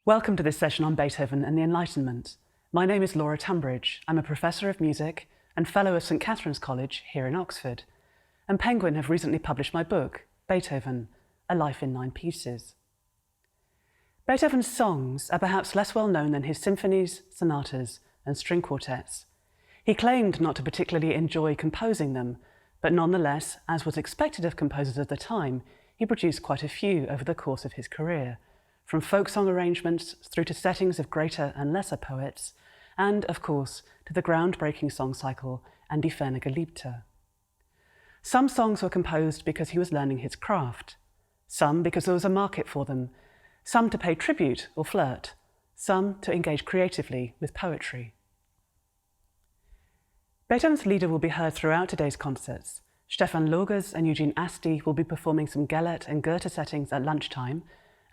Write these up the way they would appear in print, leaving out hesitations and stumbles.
Welcome to this session on Beethoven and the Enlightenment. My name is Laura Tunbridge. I'm a professor of music and fellow of St Catherine's College here in Oxford. And Penguin have recently published my book, Beethoven, A Life in 9 Pieces. Beethoven's songs are perhaps less well known than his symphonies, sonatas, and string quartets. He claimed not to particularly enjoy composing them, but nonetheless, as was expected of composers of the time, he produced quite a few over the course of his career, from folk song arrangements through to settings of greater and lesser poets, and, of course, to the groundbreaking song cycle and Die Ferne Geliebte. Some songs were composed because he was learning his craft, some because there was a market for them, some to pay tribute or flirt, some to engage creatively with poetry. Beethoven's Lieder will be heard throughout today's concerts. Stefan Logers and Eugene Asti will be performing some Gellert and Goethe settings at lunchtime,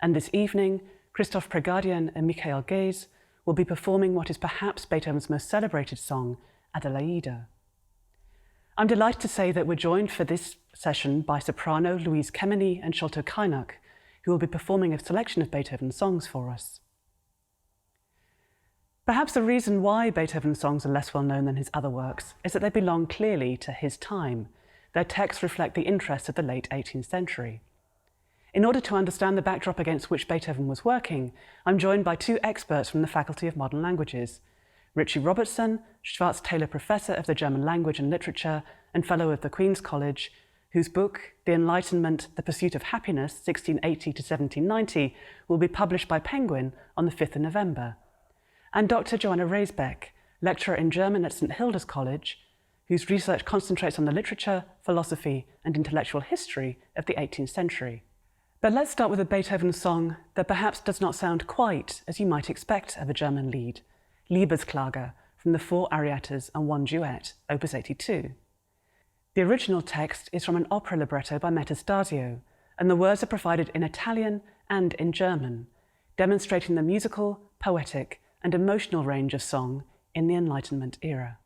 and this evening, Christoph Pregadian and Michael Geis will be performing what is perhaps Beethoven's most celebrated song, Adelaide. I'm delighted to say that we're joined for this session by soprano Louise Kemeny and Sholto Kynoch, who will be performing a selection of Beethoven's songs for us. Perhaps the reason why Beethoven's songs are less well known than his other works is that they belong clearly to his time. Their texts reflect the interests of the late 18th century. In order to understand the backdrop against which Beethoven was working, I'm joined by two experts from the Faculty of Modern Languages, Richie Robertson, Schwartz Taylor Professor of the German Language and Literature and Fellow of the Queen's College, whose book, The Enlightenment, The Pursuit of Happiness, 1680 to 1790, will be published by Penguin on the 5th of November, and Dr. Joanna Raisbeck, lecturer in German at St Hilda's College, whose research concentrates on the literature, philosophy, and intellectual history of the 18th century. But let's start with a Beethoven song that perhaps does not sound quite as you might expect of a German Lied, Liebesklage, from the 4 Arietas and 1 Duet, Opus 82. The original text is from an opera libretto by Metastasio, and the words are provided in Italian and in German, demonstrating the musical, poetic, and emotional range of song in the Enlightenment era.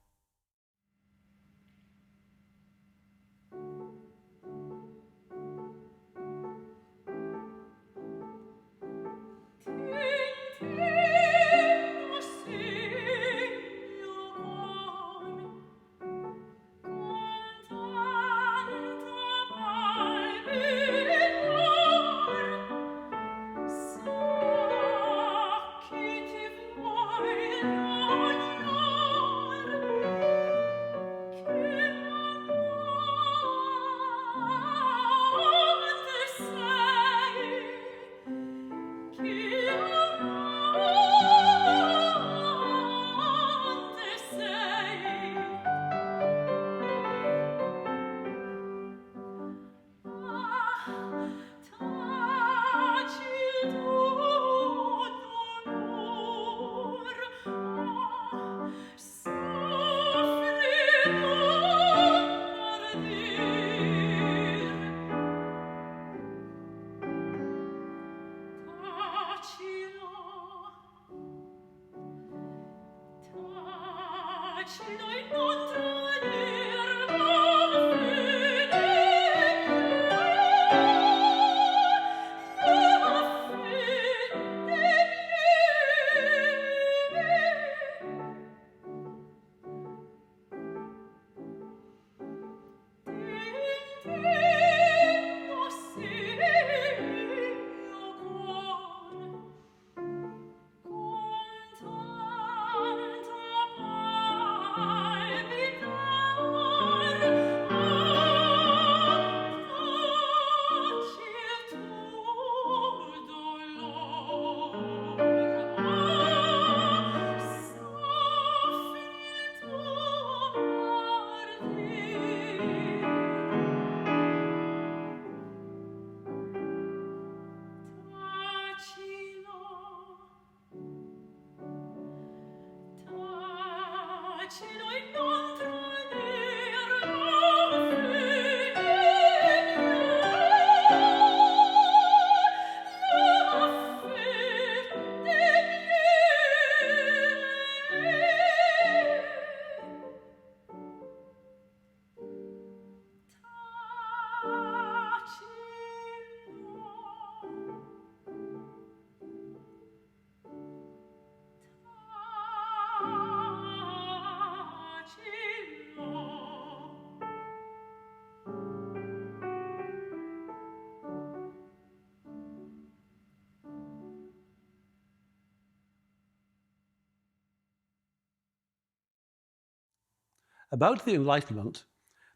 About the Enlightenment,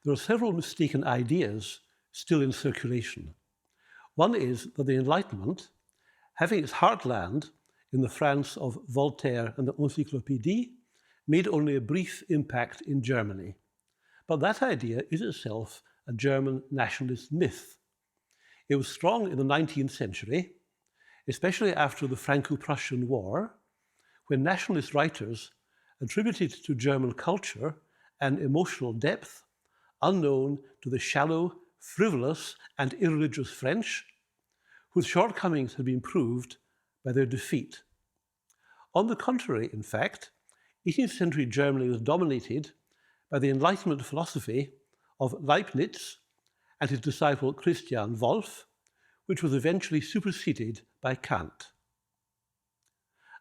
there are several mistaken ideas still in circulation. One is that the Enlightenment, having its heartland in the France of Voltaire and the Encyclopédie, made only a brief impact in Germany. But that idea is itself a German nationalist myth. It was strong in the 19th century, especially after the Franco-Prussian War, when nationalist writers attributed to German culture an emotional depth unknown to the shallow, frivolous, and irreligious French, whose shortcomings had been proved by their defeat. On the contrary, in fact, 18th century Germany was dominated by the Enlightenment philosophy of Leibniz and his disciple Christian Wolff, which was eventually superseded by Kant.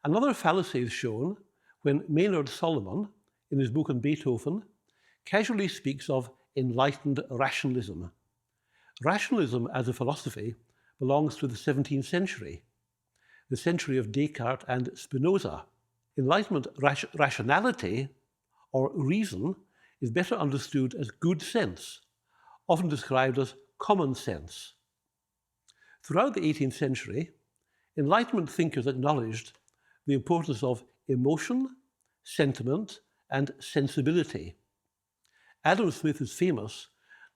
Another fallacy is shown when Maynard Solomon, in his book on Beethoven, casually speaks of enlightened rationalism. Rationalism as a philosophy belongs to the 17th century, the century of Descartes and Spinoza. Enlightenment rationality, or reason, is better understood as good sense, often described as common sense. Throughout the 18th century, Enlightenment thinkers acknowledged the importance of emotion, sentiment, and sensibility. Adam Smith is famous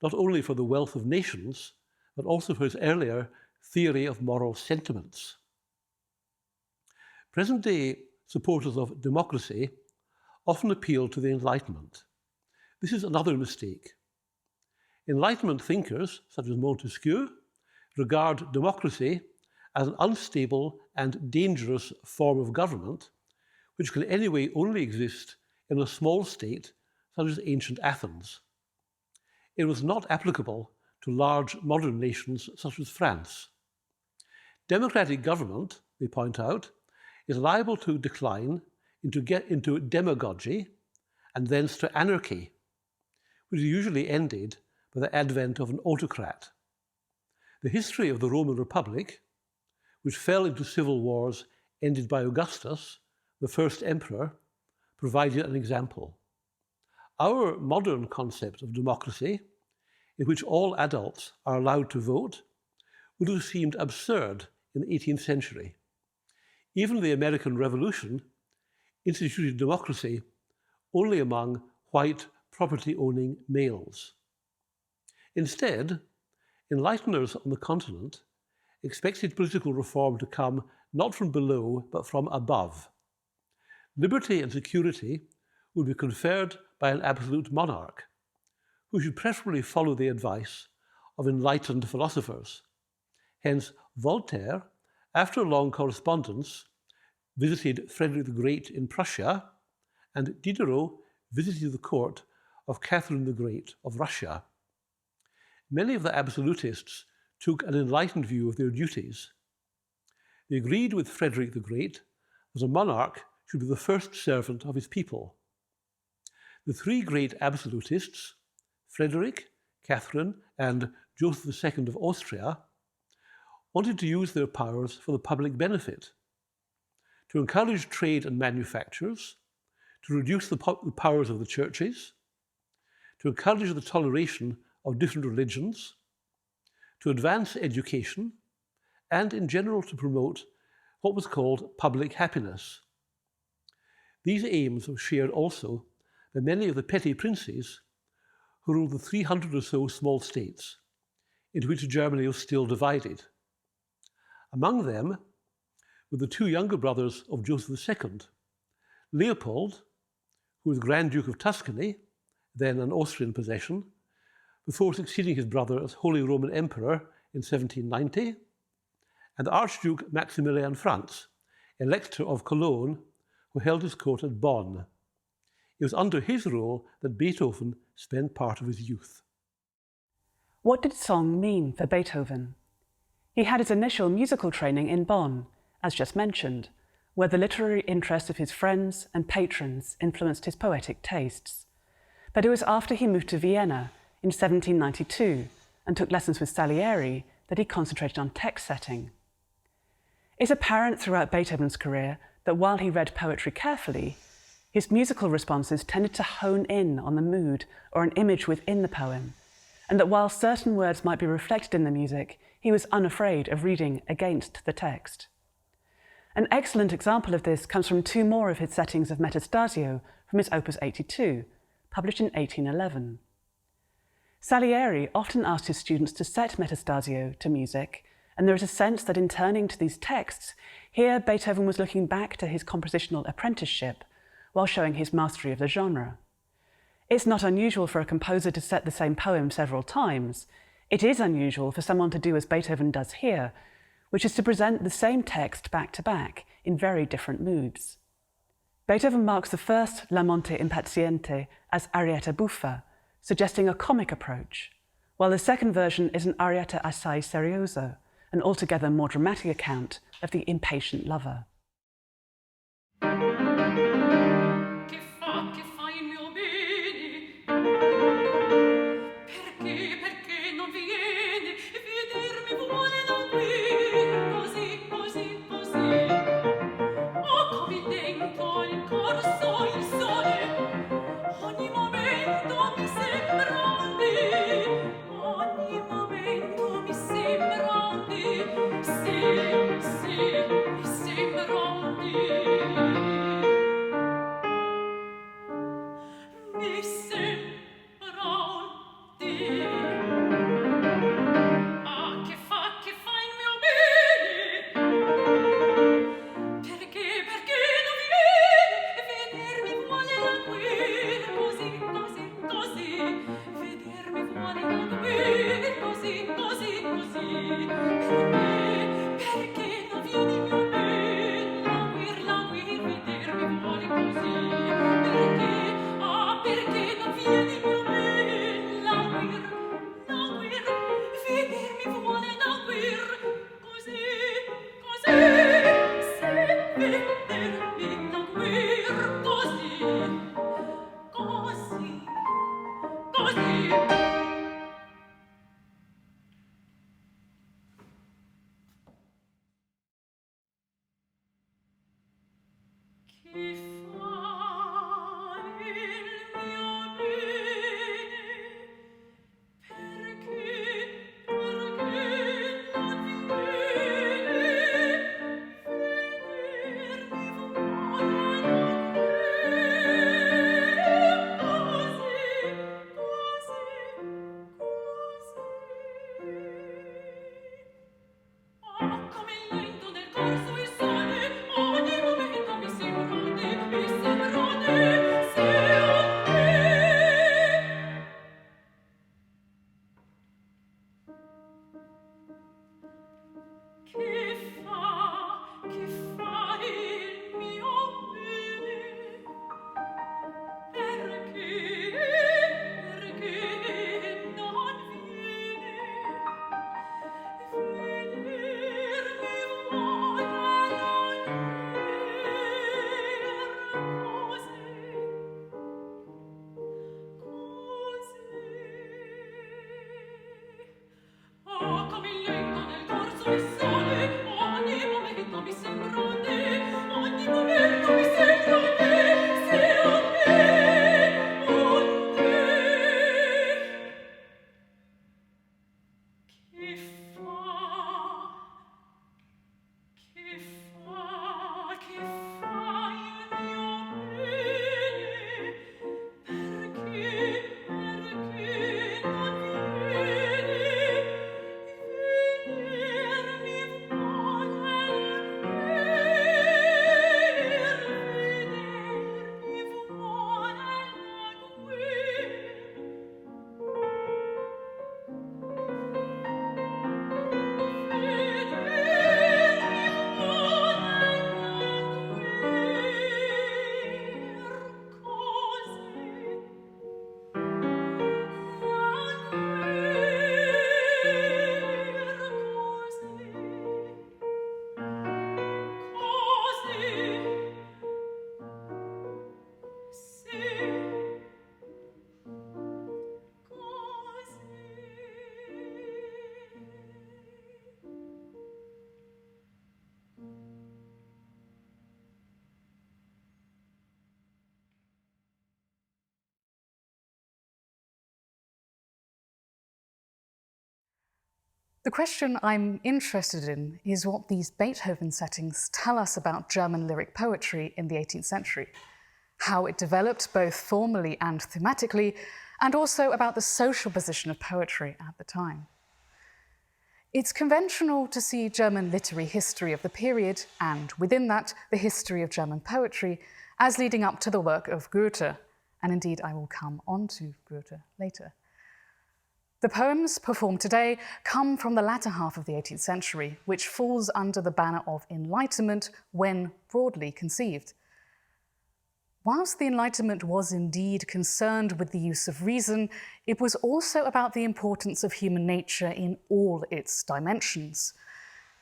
not only for the wealth of nations, but also for his earlier theory of moral sentiments. Present-day supporters of democracy often appeal to the Enlightenment. This is another mistake. Enlightenment thinkers, such as Montesquieu, regard democracy as an unstable and dangerous form of government, which can anyway only exist in a small state such as ancient Athens. It was not applicable to large modern nations such as France. Democratic government, they point out, is liable to decline into demagogy and thence to anarchy, which is usually ended by the advent of an autocrat. The history of the Roman Republic, which fell into civil wars ended by Augustus, the first emperor, provided an example. Our modern concept of democracy, in which all adults are allowed to vote, would have seemed absurd in the 18th century. Even the American Revolution instituted democracy only among white property-owning males. Instead, enlighteners on the continent expected political reform to come not from below, but from above. Liberty and security would be conferred by an absolute monarch, who should preferably follow the advice of enlightened philosophers. Hence, Voltaire, after a long correspondence, visited Frederick the Great in Prussia, and Diderot visited the court of Catherine the Great of Russia. Many of the absolutists took an enlightened view of their duties. They agreed with Frederick the Great that a monarch should be the first servant of his people. The three great absolutists, Frederick, Catherine, and Joseph II of Austria, wanted to use their powers for the public benefit, to encourage trade and manufactures, to reduce the powers of the churches, to encourage the toleration of different religions, to advance education, and in general to promote what was called public happiness. These aims were shared also by many of the petty princes who ruled the 300 or so small states into which Germany was still divided. Among them were the two younger brothers of Joseph II, Leopold, who was Grand Duke of Tuscany, then an Austrian possession, before succeeding his brother as Holy Roman Emperor in 1790, and Archduke Maximilian Franz, Elector of Cologne, who held his court at Bonn. It was under his rule that Beethoven spent part of his youth. What did song mean for Beethoven? He had his initial musical training in Bonn, as just mentioned, where the literary interests of his friends and patrons influenced his poetic tastes. But it was after he moved to Vienna in 1792 and took lessons with Salieri that he concentrated on text setting. It's apparent throughout Beethoven's career that while he read poetry carefully, His musical responses tended to hone in on the mood or an image within the poem, and that while certain words might be reflected in the music, he was unafraid of reading against the text. An excellent example of this comes from two more of his settings of Metastasio from his Opus 82, published in 1811. Salieri often asked his students to set Metastasio to music, and there is a sense that in turning to these texts, here Beethoven was looking back to his compositional apprenticeship while showing his mastery of the genre. It's not unusual for a composer to set the same poem several times. It is unusual for someone to do as Beethoven does here, which is to present the same text back to back in very different moods. Beethoven marks the first L'amante impaziente as arietta buffa, suggesting a comic approach, while the second version is an arietta assai seriosa, an altogether more dramatic account of the impatient lover. The question I'm interested in is what these Beethoven settings tell us about German lyric poetry in the 18th century, how it developed both formally and thematically, and also about the social position of poetry at the time. It's conventional to see German literary history of the period, and within that, the history of German poetry, as leading up to the work of Goethe, and indeed I will come on to Goethe later. The poems performed today come from the latter half of the 18th century, which falls under the banner of Enlightenment when broadly conceived. Whilst the Enlightenment was indeed concerned with the use of reason, it was also about the importance of human nature in all its dimensions.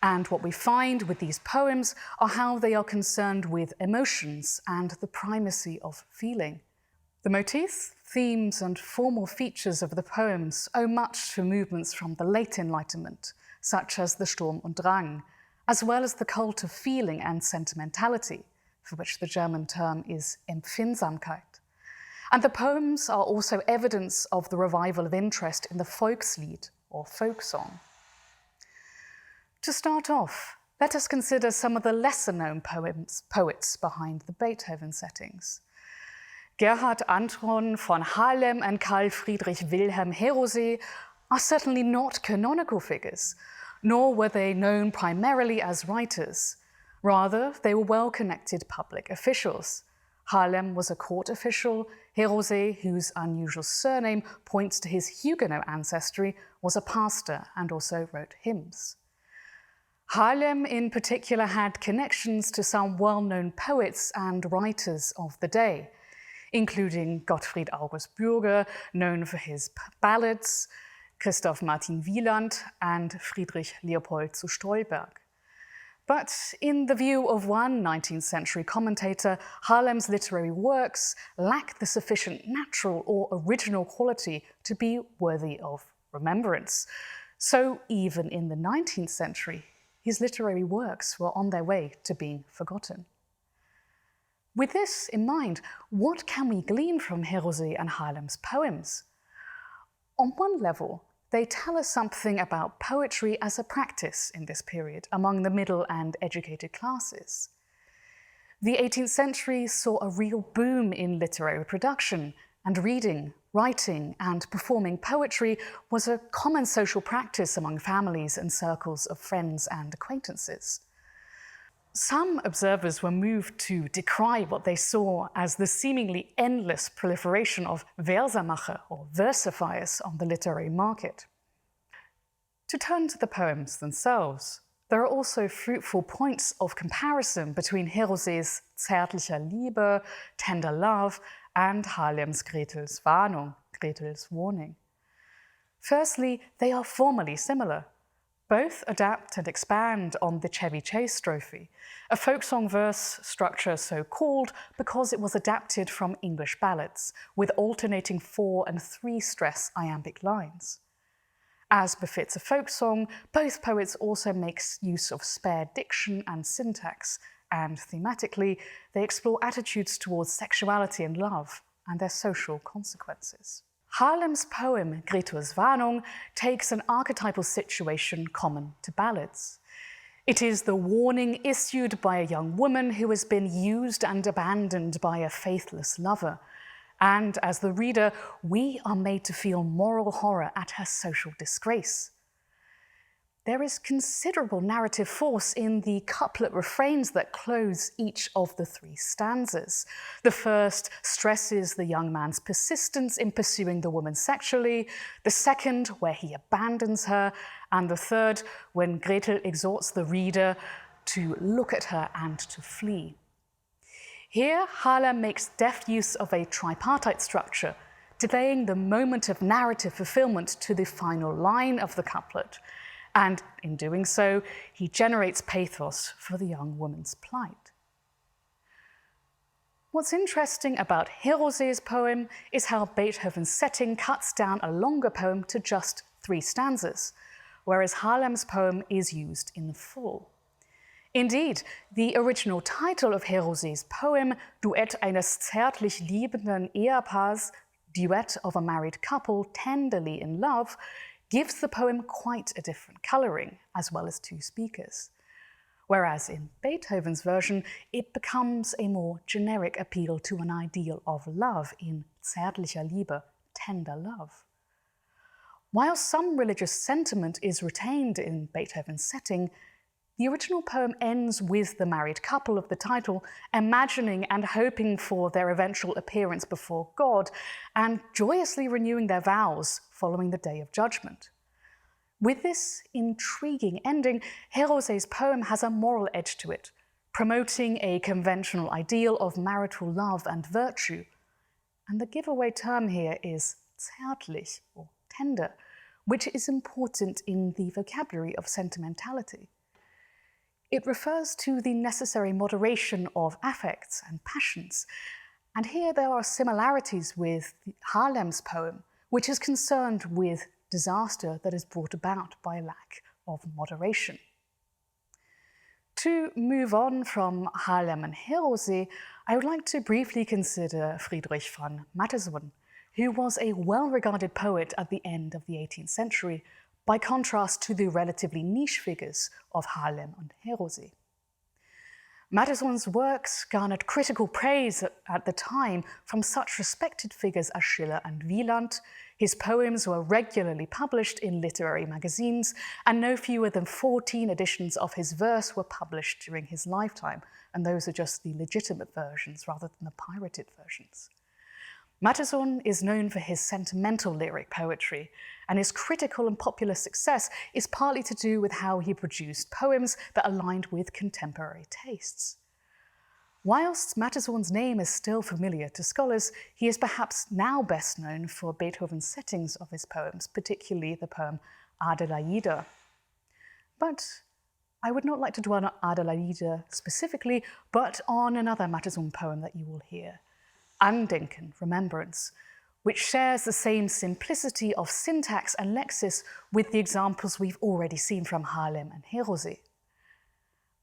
And what we find with these poems are how they are concerned with emotions and the primacy of feeling. The motifs, themes, and formal features of the poems owe much to movements from the late Enlightenment, such as the Sturm und Drang, as well as the cult of feeling and sentimentality, for which the German term is Empfindsamkeit. And the poems are also evidence of the revival of interest in the Volkslied, or folk song. To start off, let us consider some of the lesser-known poets behind the Beethoven settings. Gerhard Anton von Halem and Carl Friedrich Wilhelm Heroszee are certainly not canonical figures, nor were they known primarily as writers. Rather, they were well-connected public officials. Halem was a court official. Heroszee, whose unusual surname points to his Huguenot ancestry, was a pastor and also wrote hymns. Halem in particular had connections to some well-known poets and writers of the day, including Gottfried August Bürger, known for his ballads, Christoph Martin Wieland, and Friedrich Leopold zu Stolberg. But in the view of one 19th century commentator, Halem's literary works lack the sufficient natural or original quality to be worthy of remembrance. So even in the 19th century, his literary works were on their way to being forgotten. With this in mind, what can we glean from Heroszee and Halem's poems? On one level, they tell us something about poetry as a practice in this period among the middle and educated classes. The 18th century saw a real boom in literary production, and reading, writing, and performing poetry was a common social practice among families and circles of friends and acquaintances. Some observers were moved to decry what they saw as the seemingly endless proliferation of Versamacher or versifiers on the literary market. To turn to the poems themselves, there are also fruitful points of comparison between Heroszee's Zärtlicher Liebe, Tender Love, and Halem's Gretel's Warnung, Gretel's Warning. Firstly, they are formally similar. Both adapt and expand on the Chevy Chase strophe, a folk song verse structure so called because it was adapted from English ballads, with alternating 4 and 3 stress iambic lines. As befits a folk song, both poets also make use of spare diction and syntax, and thematically, they explore attitudes towards sexuality and love and their social consequences. Halem's poem Gretel's Warnung takes an archetypal situation common to ballads. It is the warning issued by a young woman who has been used and abandoned by a faithless lover. And as the reader, we are made to feel moral horror at her social disgrace. There is considerable narrative force in the couplet refrains that close each of the 3 stanzas. The first stresses the young man's persistence in pursuing the woman sexually, the second, where he abandons her, and the third, when Gretel exhorts the reader to look at her and to flee. Here, Halem makes deft use of a tripartite structure, delaying the moment of narrative fulfillment to the final line of the couplet. And in doing so, he generates pathos for the young woman's plight. What's interesting about Heroszee's poem is how Beethoven's setting cuts down a longer poem to just 3 stanzas, whereas Halem's poem is used in full. Indeed, the original title of Heroszee's poem, Duett eines zärtlich liebenden Ehepaars, Duet of a married couple tenderly in love, gives the poem quite a different colouring, as well as two speakers. Whereas in Beethoven's version, it becomes a more generic appeal to an ideal of love in zärtlicher Liebe, tender love. While some religious sentiment is retained in Beethoven's setting, the original poem ends with the married couple of the title imagining and hoping for their eventual appearance before God and joyously renewing their vows following the Day of Judgment. With this intriguing ending, Herose's poem has a moral edge to it, promoting a conventional ideal of marital love and virtue. And the giveaway term here is zärtlich, or tender, which is important in the vocabulary of sentimentality. It refers to the necessary moderation of affects and passions, and here there are similarities with Haarlem's poem, which is concerned with disaster that is brought about by lack of moderation. To move on from Haarlem and Herose, I would like to briefly consider Friedrich von Mattheson, who was a well-regarded poet at the end of the 18th century, by contrast to the relatively niche figures of Haarlem and Herose. Mattheson's works garnered critical praise at the time from such respected figures as Schiller and Wieland. His poems were regularly published in literary magazines, and no fewer than 14 editions of his verse were published during his lifetime, and those are just the legitimate versions rather than the pirated versions. Mattheson is known for his sentimental lyric poetry, and his critical and popular success is partly to do with how he produced poems that aligned with contemporary tastes. Whilst Mattheson's name is still familiar to scholars, he is perhaps now best known for Beethoven's settings of his poems, particularly the poem Adelaide. But I would not like to dwell on Adelaide specifically, but on another Mattheson poem that you will hear, Andenken, Remembrance, which shares the same simplicity of syntax and lexis with the examples we've already seen from Haarlem and Herose.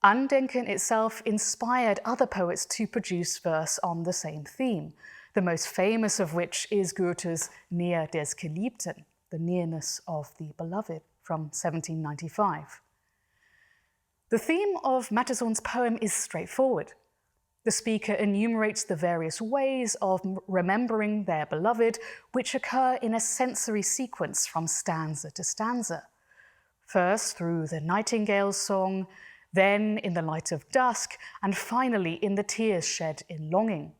Andenken itself inspired other poets to produce verse on the same theme, the most famous of which is Goethe's Nähe des Geliebten, the nearness of the beloved, from 1795. The theme of Mattheson's poem is straightforward. The speaker enumerates the various ways of remembering their beloved, which occur in a sensory sequence from stanza to stanza. First through the nightingale's song, then in the light of dusk, and finally in the tears shed in longing.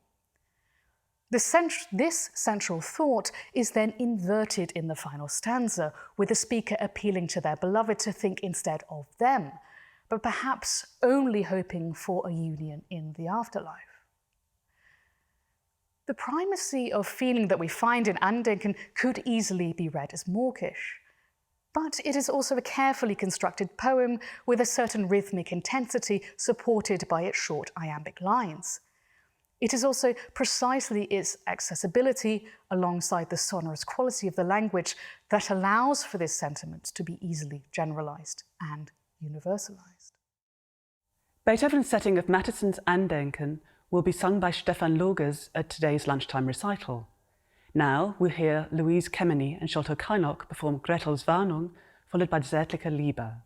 This central thought is then inverted in the final stanza, with the speaker appealing to their beloved to think instead of them, but perhaps only hoping for a union in the afterlife. The primacy of feeling that we find in Andenken could easily be read as mawkish, but it is also a carefully constructed poem with a certain rhythmic intensity supported by its short iambic lines. It is also precisely its accessibility, alongside the sonorous quality of the language, that allows for this sentiment to be easily generalized and universalized. Beethoven's setting of Mattheson's Andenken will be sung by Stefan Logers at today's lunchtime recital. Now we'll hear Louise Kemeny and Sholto Kynoch perform Gretel's Warnung, followed by Zärtliche Liebe.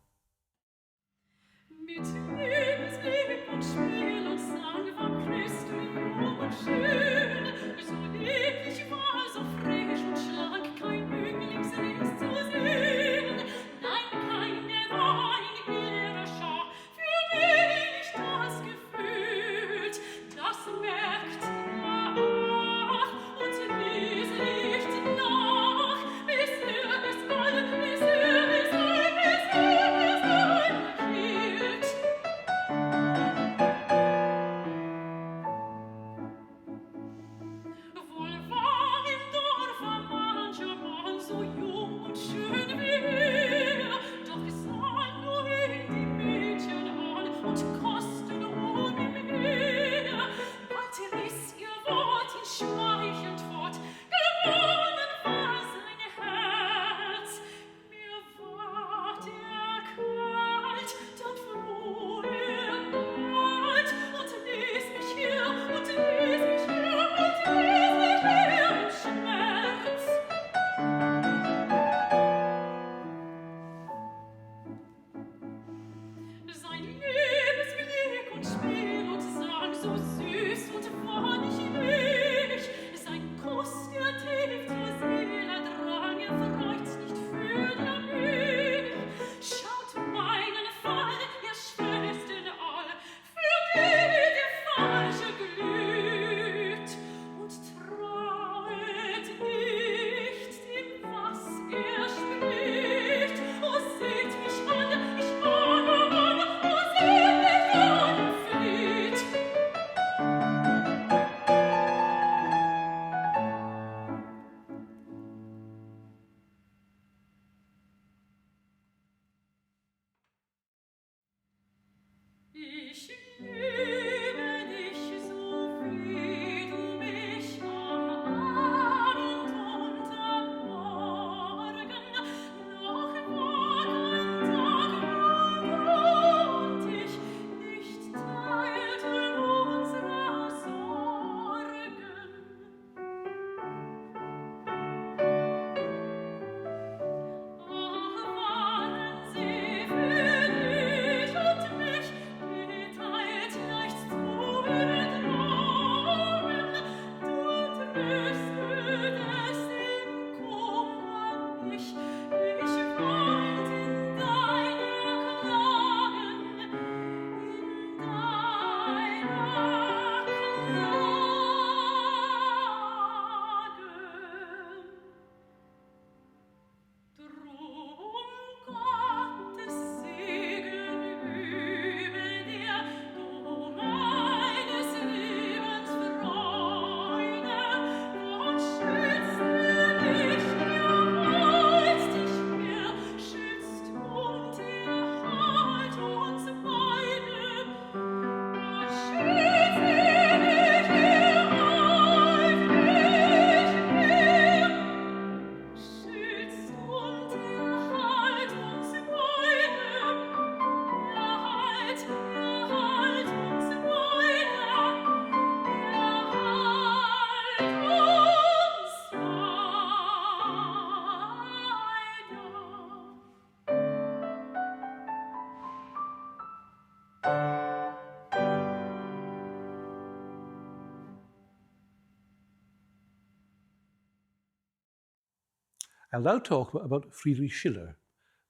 I'll now talk about Friedrich Schiller,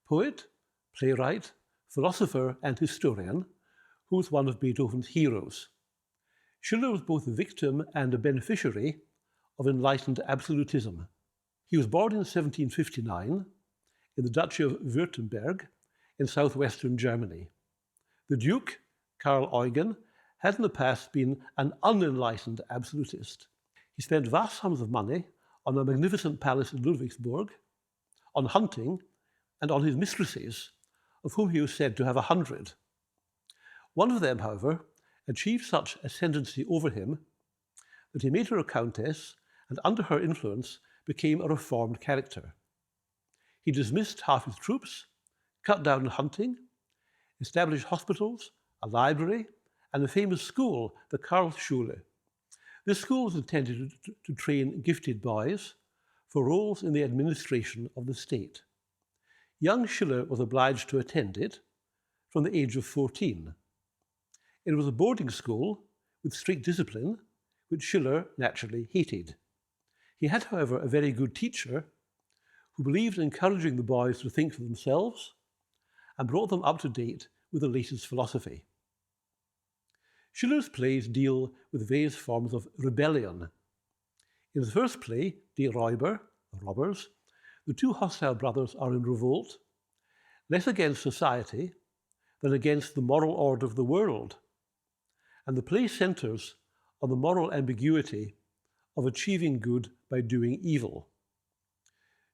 poet, playwright, philosopher and historian, who was one of Beethoven's heroes. Schiller was both a victim and a beneficiary of enlightened absolutism. He was born in 1759 in the Duchy of Württemberg in southwestern Germany. The Duke, Karl Eugen, had in the past been an unenlightened absolutist. He spent vast sums of money on a magnificent palace in Ludwigsburg, on hunting, and on his mistresses, of whom he was said to have 100. One of them, however, achieved such ascendancy over him that he made her a countess and under her influence became a reformed character. He dismissed half his troops, cut down hunting, established hospitals, a library, and a famous school, the Karlsschule. This school was intended to train gifted boys for roles in the administration of the state. Young Schiller was obliged to attend it from the age of 14. It was a boarding school with strict discipline, which Schiller naturally hated. He had, however, a very good teacher who believed in encouraging the boys to think for themselves and brought them up to date with the latest philosophy. Schiller's plays deal with various forms of rebellion. In the first play, Die Räuber, the robbers, the two hostile brothers are in revolt, less against society than against the moral order of the world, and the play centres on the moral ambiguity of achieving good by doing evil.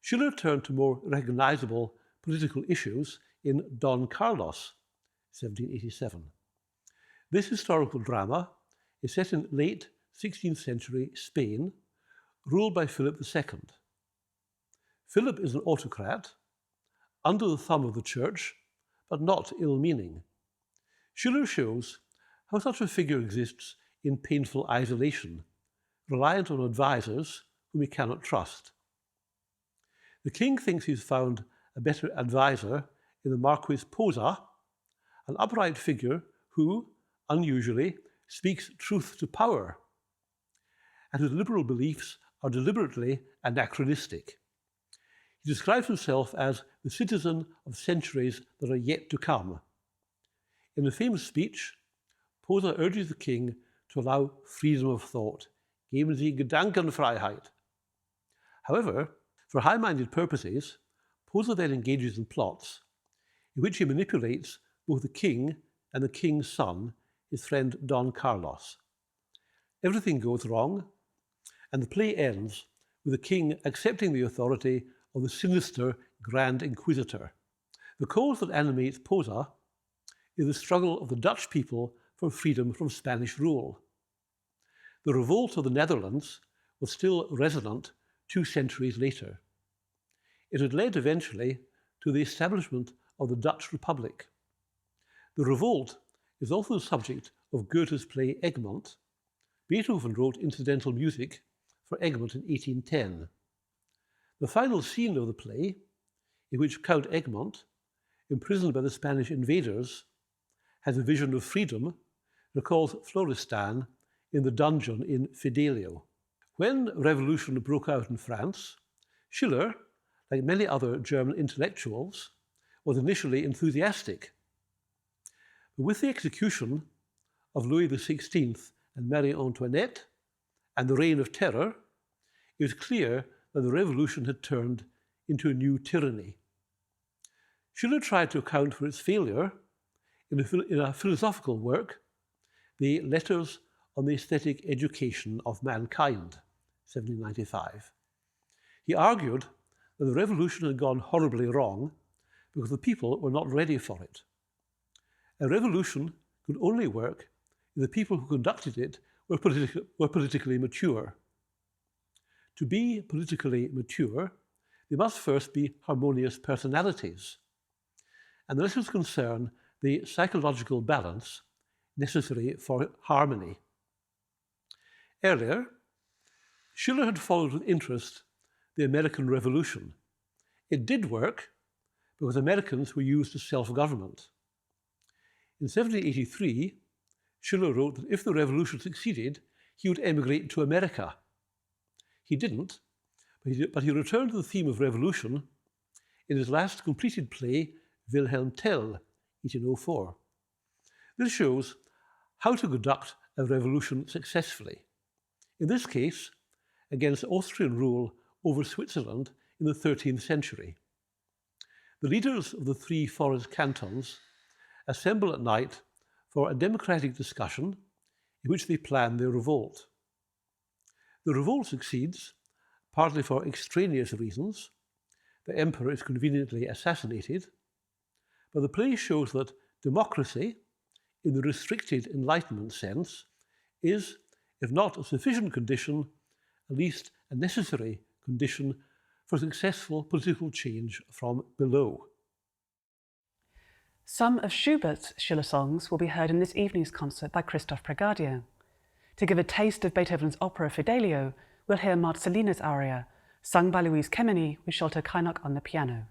Schiller turned to more recognizable political issues in Don Carlos, 1787. This historical drama is set in late 16th century Spain, ruled by Philip II. Philip is an autocrat, under the thumb of the church, but not ill-meaning. Schiller shows how such a figure exists in painful isolation, reliant on advisors whom he cannot trust. The king thinks he's found a better advisor in the Marquis Posa, an upright figure who, unusually, speaks truth to power, and whose liberal beliefs are deliberately anachronistic. He describes himself as the citizen of centuries that are yet to come. In a famous speech, Posa urges the king to allow freedom of thought. Geben Sie Gedankenfreiheit. However, for high-minded purposes, Posa then engages in plots in which he manipulates both the king and the king's son, his friend Don Carlos. Everything goes wrong, and the play ends with the king accepting the authority of the sinister Grand Inquisitor. The cause that animates Posa is the struggle of the Dutch people for freedom from Spanish rule. The revolt of the Netherlands was still resonant 2 centuries later. It had led eventually to the establishment of the Dutch Republic. The revolt is also the subject of Goethe's play Egmont. Beethoven wrote incidental music for Egmont in 1810. The final scene of the play, in which Count Egmont, imprisoned by the Spanish invaders, has a vision of freedom, recalls Florestan in the dungeon in Fidelio. When revolution broke out in France, Schiller, like many other German intellectuals, was initially enthusiastic. But with the execution of Louis XVI and Marie Antoinette and the Reign of Terror, it was clear that the revolution had turned into a new tyranny. Schiller tried to account for its failure in a philosophical work, the Letters on the Aesthetic Education of Mankind, 1795. He argued that the revolution had gone horribly wrong because the people were not ready for it. A revolution could only work if the people who conducted it were politically mature. To be politically mature, they must first be harmonious personalities, and this would concern the psychological balance necessary for harmony. Earlier, Schiller had followed with interest the American Revolution. It did work because Americans were used to self-government. In 1783, Schiller wrote that if the revolution succeeded, he would emigrate to America. He didn't, but he returned to the theme of revolution in his last completed play, Wilhelm Tell, 1804. This shows how to conduct a revolution successfully, in this case against Austrian rule over Switzerland in the 13th century. The leaders of the three forest cantons assemble at night for a democratic discussion in which they plan their revolt. The revolt succeeds, partly for extraneous reasons. The emperor is conveniently assassinated, but the play shows that democracy, in the restricted Enlightenment sense, is, if not a sufficient condition, at least a necessary condition for successful political change from below. Some of Schubert's Schiller songs will be heard in this evening's concert by Christoph Pregadio. To give a taste of Beethoven's opera Fidelio, we'll hear Marcellina's aria, sung by Louise Kemeny with Sholto Kynoch on the piano.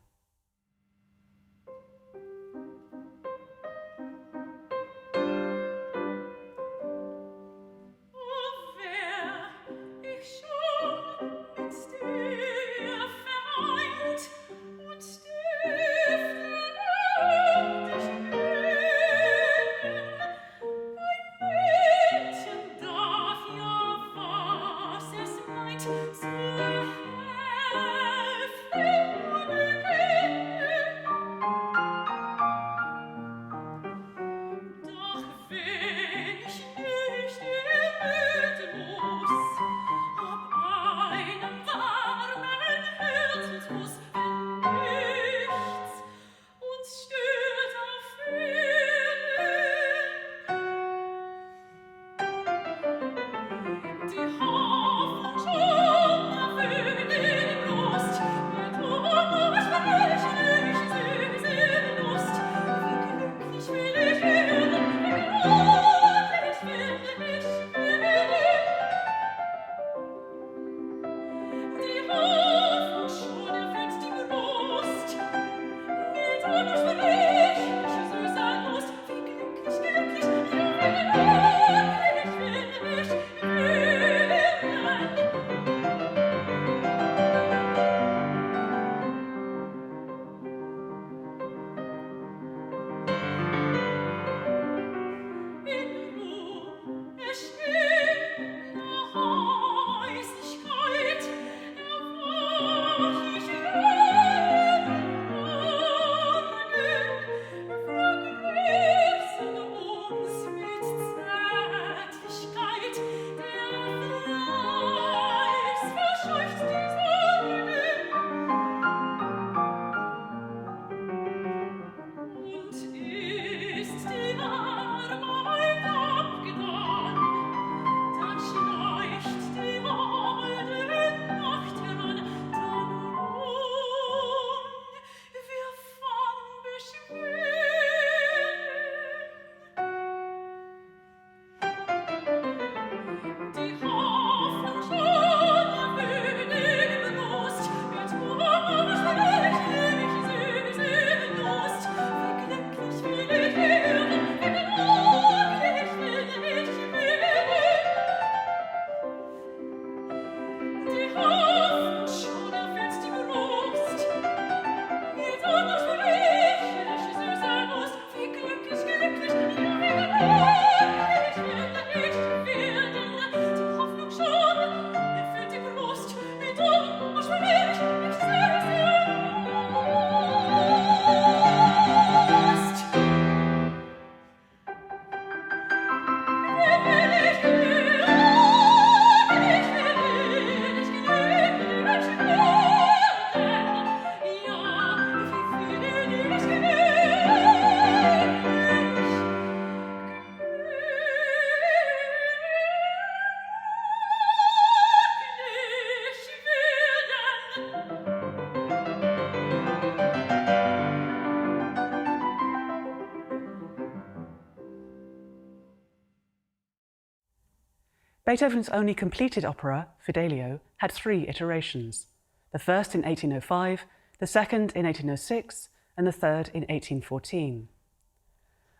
Beethoven's only completed opera, Fidelio, had 3 iterations, the first in 1805, the second in 1806, and the third in 1814.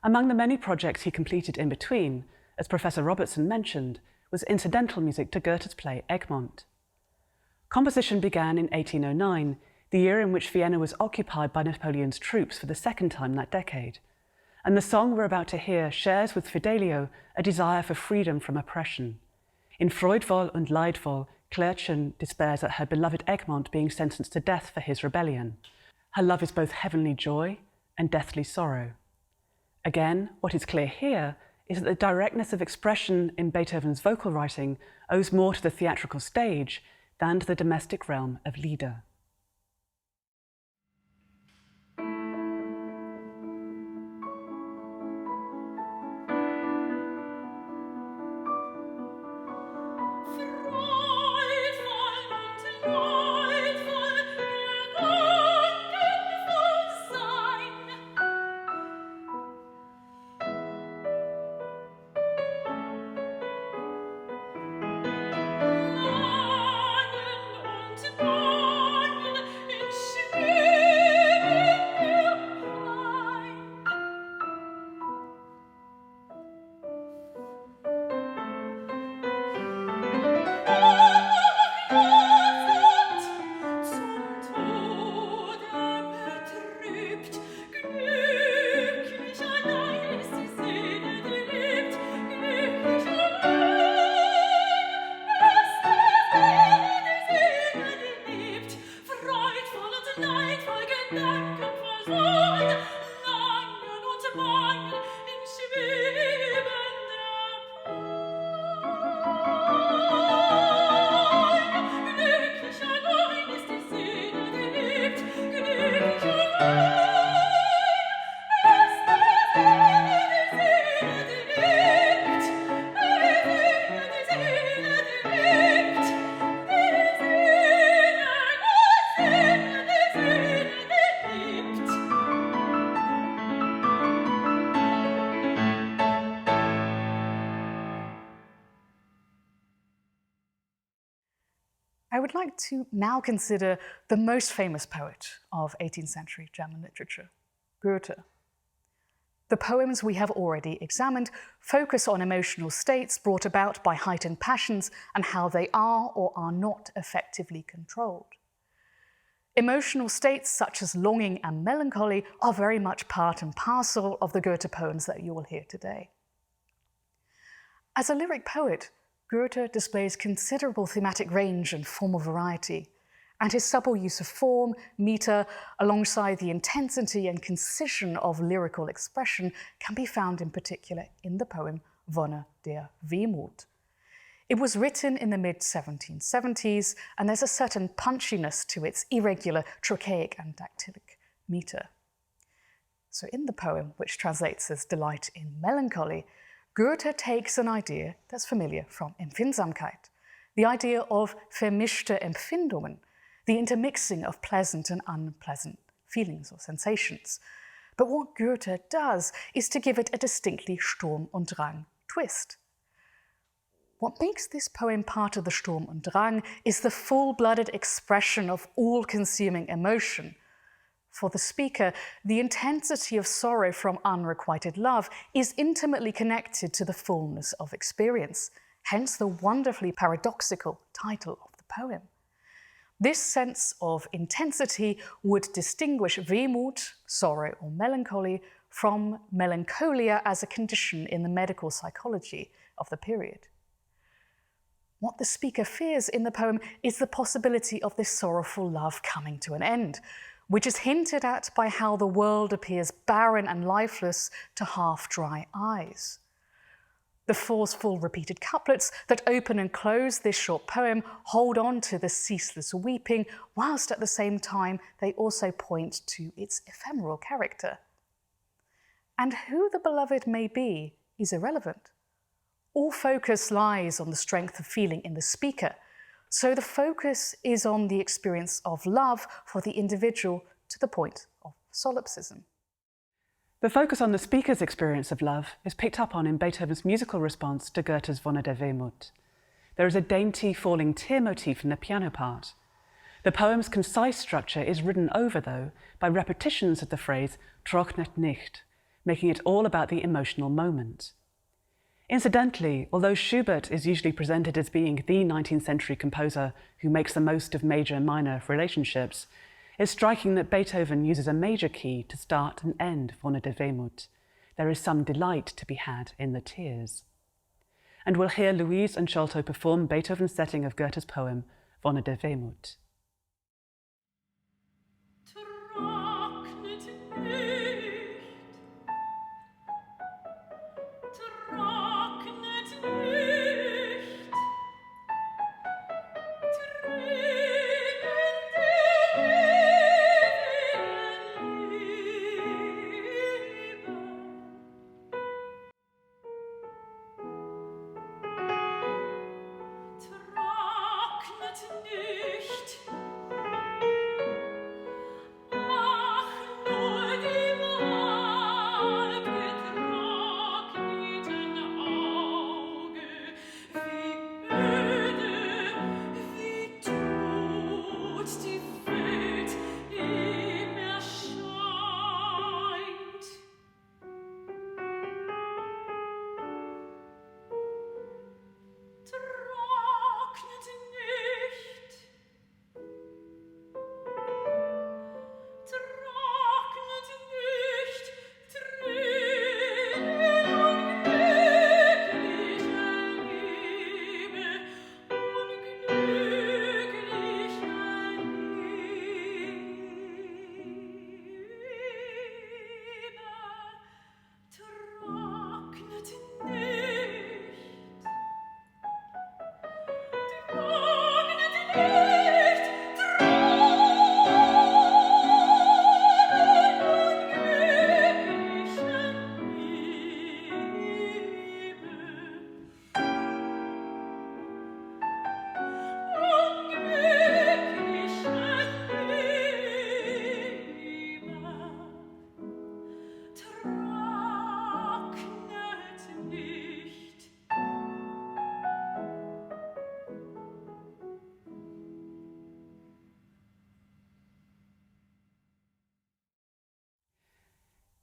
Among the many projects he completed in between, as Professor Robertson mentioned, was incidental music to Goethe's play Egmont. Composition began in 1809, the year in which Vienna was occupied by Napoleon's troops for the second time that decade. And the song we're about to hear shares with Fidelio a desire for freedom from oppression. In Freudvoll und Leidvoll, Clairchen despairs at her beloved Egmont being sentenced to death for his rebellion. Her love is both heavenly joy and deathly sorrow. Again, what is clear here is that the directness of expression in Beethoven's vocal writing owes more to the theatrical stage than to the domestic realm of Lieder. I would like to now consider the most famous poet of 18th century German literature, Goethe. The poems we have already examined focus on emotional states brought about by heightened passions and how they are or are not effectively controlled. Emotional states such as longing and melancholy are very much part and parcel of the Goethe poems that you will hear today. As a lyric poet, Goethe displays considerable thematic range and formal variety, and his supple use of form, meter, alongside the intensity and concision of lyrical expression can be found in particular in the poem Wonne der Wehmut. It was written in the mid-1770s, and there's a certain punchiness to its irregular, trochaic and dactylic meter. So in the poem, which translates as delight in melancholy, Goethe takes an idea that's familiar from Empfindsamkeit, the idea of vermischte Empfindungen, the intermixing of pleasant and unpleasant feelings or sensations. But what Goethe does is to give it a distinctly Sturm und Drang twist. What makes this poem part of the Sturm und Drang is the full-blooded expression of all-consuming emotion. For the speaker, the intensity of sorrow from unrequited love is intimately connected to the fullness of experience, hence the wonderfully paradoxical title of the poem. This sense of intensity would distinguish Wehmut, sorrow or melancholy, from melancholia as a condition in the medical psychology of the period. What the speaker fears in the poem is the possibility of this sorrowful love coming to an end, which is hinted at by how the world appears barren and lifeless to half-dry eyes. The forceful repeated couplets that open and close this short poem hold on to the ceaseless weeping, whilst at the same time they also point to its ephemeral character. And who the beloved may be is irrelevant. All focus lies on the strength of feeling in the speaker, so the focus is on the experience of love for the individual to the point of solipsism. The focus on the speaker's experience of love is picked up on in Beethoven's musical response to Goethe's Wonne der Wehmut. There is a dainty falling tear motif in the piano part. The poem's concise structure is ridden over, though, by repetitions of the phrase trocknet nicht, making it all about the emotional moment. Incidentally, although Schubert is usually presented as being the 19th century composer who makes the most of major-minor relationships, it's striking that Beethoven uses a major key to start and end Wonne der Wehmut. There is some delight to be had in the tears. And we'll hear Louise and Sholto perform Beethoven's setting of Goethe's poem Wonne der Wehmut.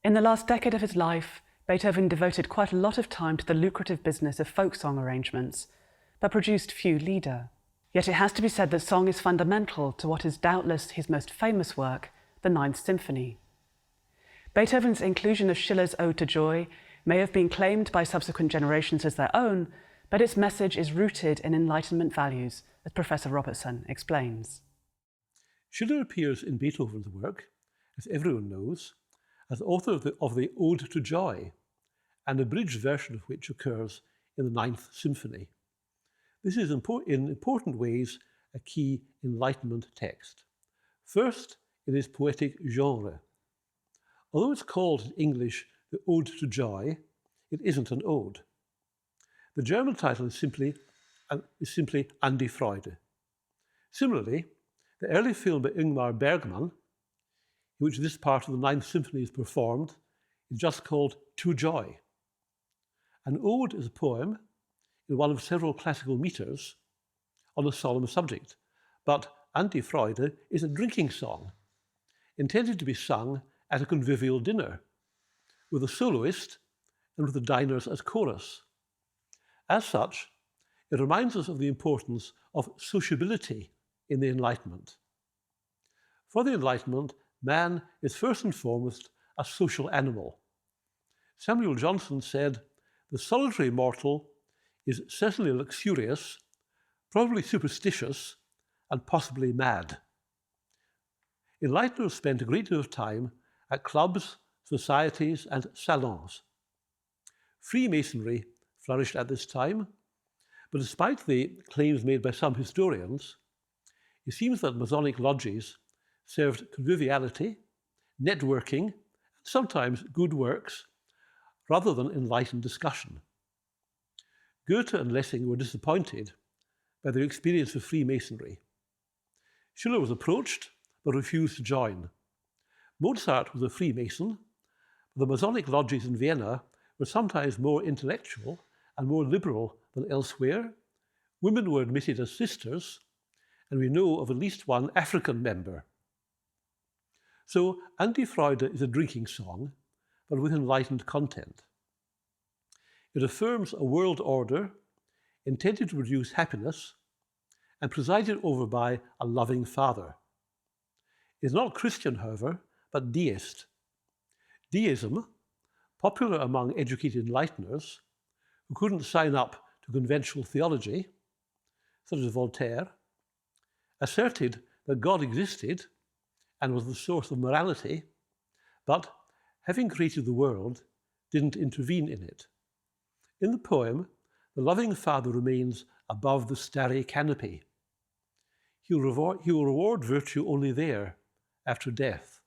In the last decade of his life, Beethoven devoted quite a lot of time to the lucrative business of folk song arrangements, but produced few lieder. Yet it has to be said that song is fundamental to what is doubtless his most famous work, the Ninth Symphony. Beethoven's inclusion of Schiller's Ode to Joy may have been claimed by subsequent generations as their own, but its message is rooted in Enlightenment values, as Professor Robertson explains. Schiller appears in Beethoven's work, as everyone knows, as author of the Ode to Joy, an abridged version of which occurs in the Ninth Symphony. This is in important ways a key Enlightenment text. First, in its poetic genre. Although it's called in English the Ode to Joy, it isn't an ode. The German title is simply An die Freude. Similarly, the early film by Ingmar Bergman, in which this part of the Ninth Symphony is performed, is just called To Joy. An ode is a poem in one of several classical meters on a solemn subject, but An die Freude is a drinking song, intended to be sung at a convivial dinner, with a soloist and with the diners as chorus. As such, it reminds us of the importance of sociability in the Enlightenment. For the Enlightenment, man is first and foremost a social animal. Samuel Johnson said, "The solitary mortal is certainly luxurious, probably superstitious, and possibly mad." Enlighteners spent a great deal of time at clubs, societies, and salons. Freemasonry flourished at this time, but despite the claims made by some historians, it seems that Masonic lodges served conviviality, networking, and sometimes good works, rather than enlightened discussion. Goethe and Lessing were disappointed by their experience of Freemasonry. Schiller was approached, but refused to join. Mozart was a Freemason, but the Masonic lodges in Vienna were sometimes more intellectual and more liberal than elsewhere. Women were admitted as sisters, and we know of at least one African member. So An die Freude is a drinking song, but with enlightened content. It affirms a world order intended to produce happiness and presided over by a loving Father. It is not Christian, however, but deist. Deism, popular among educated enlighteners who couldn't sign up to conventional theology, such as Voltaire, asserted that God existed and was the source of morality, but, having created the world, didn't intervene in it. In the poem, the loving Father remains above the starry canopy. He will reward virtue only there, after death.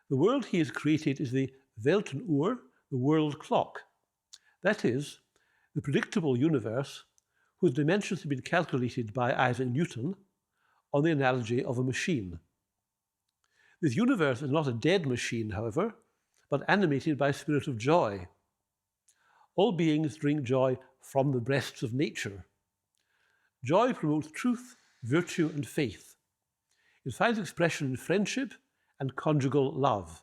The world he has created is the Weltenuhr, the world clock. That is, the predictable universe whose dimensions have been calculated by Isaac Newton on the analogy of a machine. This universe is not a dead machine, however, but animated by a spirit of joy. All beings drink joy from the breasts of nature. Joy promotes truth, virtue, and faith. It finds expression in friendship and conjugal love.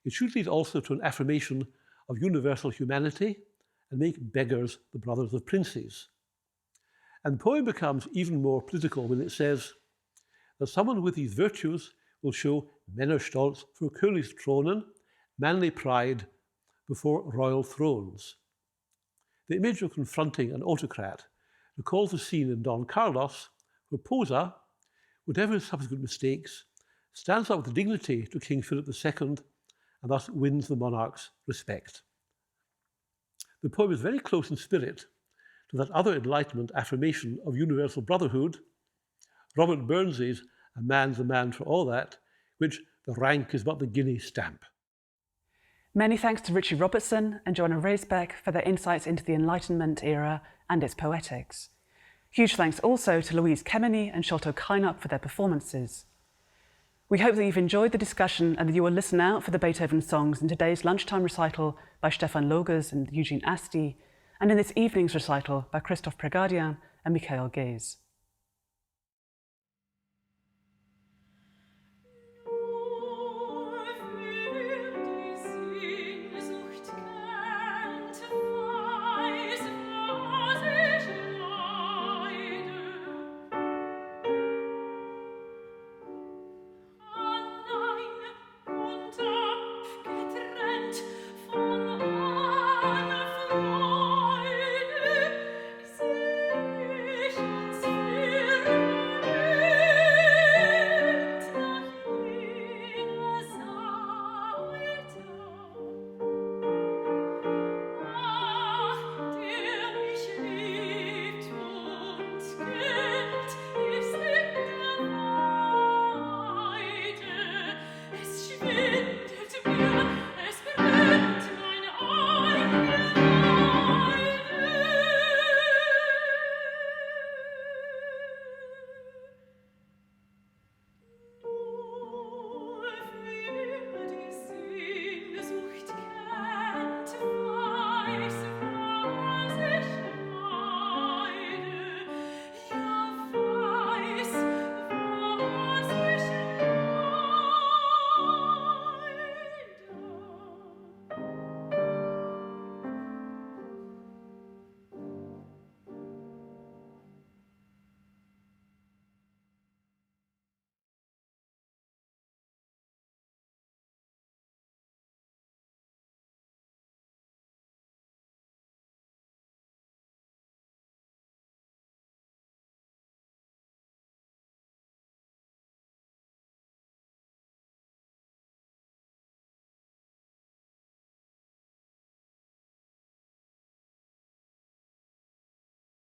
It should lead also to an affirmation of universal humanity and make beggars the brothers of princes. And the poem becomes even more political when it says that someone with these virtues will show Männerstolz vor Königsthronen, manly pride before royal thrones. The image of confronting an autocrat recalls the scene in Don Carlos where Posa, whatever his subsequent mistakes, stands up with dignity to King Philip II and thus wins the monarch's respect. The poem is very close in spirit to that other Enlightenment affirmation of universal brotherhood, Robert Burns's "A man's a man for all that," which the rank is but the guinea stamp. Many thanks to Richie Robertson and Joanna Raisbeck for their insights into the Enlightenment era and its poetics. Huge thanks also to Louise Kemeny and Sholto Kainup for their performances. We hope that you've enjoyed the discussion and that you will listen out for the Beethoven songs in today's lunchtime recital by Stefan Logers and Eugene Asti, and in this evening's recital by Christoph Pregadian and Michael Gees.